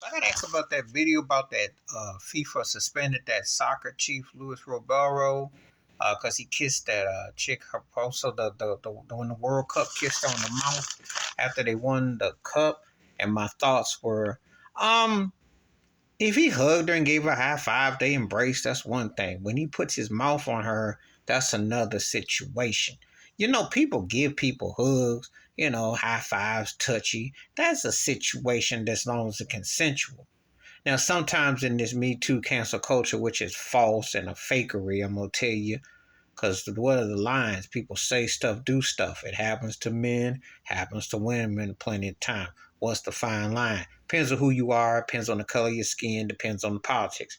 I got asked about that video about that FIFA suspended that soccer chief Luis Roberto because he kissed that chick. Her also the when the World Cup kissed her on the mouth after they won the cup. And my thoughts were, um, if he hugged her and gave her a high five, they embraced. That's one thing. When he puts his mouth on her, that's another situation. People give people hugs, high fives, touchy. That's a situation as long as it's consensual. Now, sometimes in this Me Too cancel culture, which is false and a fakery, I'm going to tell you, because what are the lines? People say stuff, do stuff. It happens to men, happens to women plenty of time. What's the fine line? Depends on who you are, depends on the color of your skin, depends on the politics.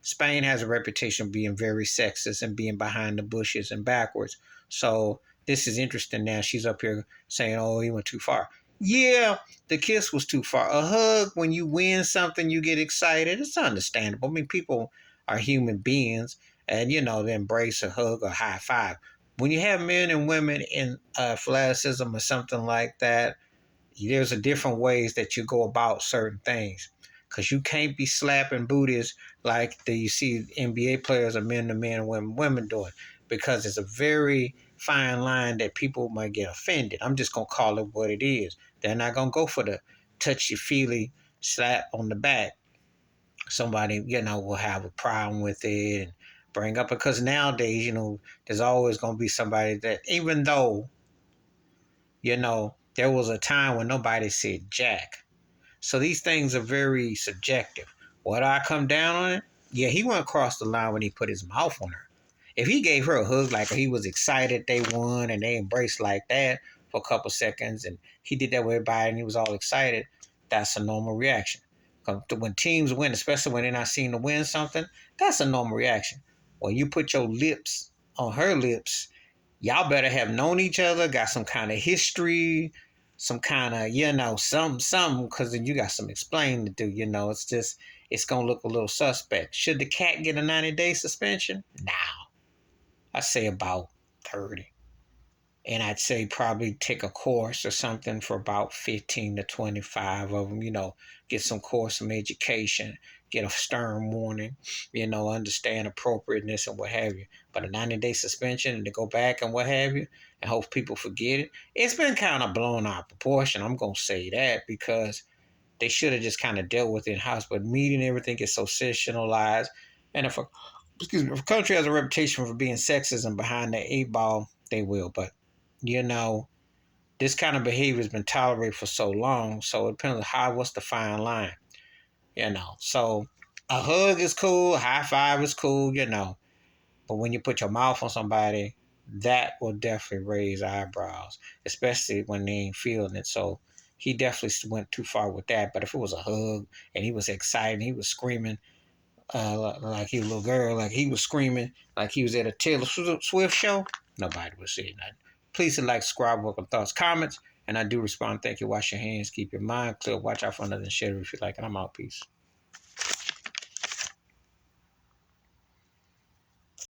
Spain has a reputation of being very sexist and being behind the bushes and backwards. So this is interesting now. She's up here saying, oh, he went too far. Yeah, the kiss was too far. A hug, when you win something, you get excited. It's understandable. I mean, people are human beings and, they embrace a hug or high five. When you have men and women in athleticism or something like that, there's a different ways that you go about certain things because you can't be slapping booties like you see NBA players or men to men, women doing, because it's a very fine line that people might get offended. I'm just gonna call it what it is. They're not gonna go for the touchy feely slap on the back. Somebody will have a problem with it and bring up, because nowadays there's always gonna be somebody that, even though there was a time when nobody said jack. So these things are very subjective. Would I come down on it? Yeah, he went across the line when he put his mouth on her. If he gave her a hug like he was excited they won and they embraced like that for a couple seconds, and he did that with everybody and he was all excited, that's a normal reaction. When teams win, especially when they're not seen to win something, that's a normal reaction. When you put your lips on her lips, y'all better have known each other, got some kind of history, some kind of, some, because then you got some explaining to do. It's going to look a little suspect. Should the cat get a 90-day suspension? Now, I say about 30. And I'd say probably take a course or something for about 15 to 25 of them, get some course, some education, get a stern warning, understand appropriateness and what have you. But a 90-day suspension and to go back and what have you, and hope people forget it, it's been kind of blown out of proportion. I'm going to say that because they should have just kind of dealt with it in house. But media and everything is so sensationalized. And if a country has a reputation for being sexist and behind the eight ball, they will. But you know, this kind of behavior has been tolerated for so long. So it depends on what's the fine line, So a hug is cool, a high five is cool. But when you put your mouth on somebody, that will definitely raise eyebrows, especially when they ain't feeling it. So he definitely went too far with that. But if it was a hug and he was excited, he was screaming like he was a little girl, like he was screaming like he was at a Taylor Swift show, nobody would say nothing. Please like, subscribe, welcome thoughts, comments, and I do respond. Thank you. Wash your hands, keep your mind clear, watch out for another shit if you like, and I'm out. Peace.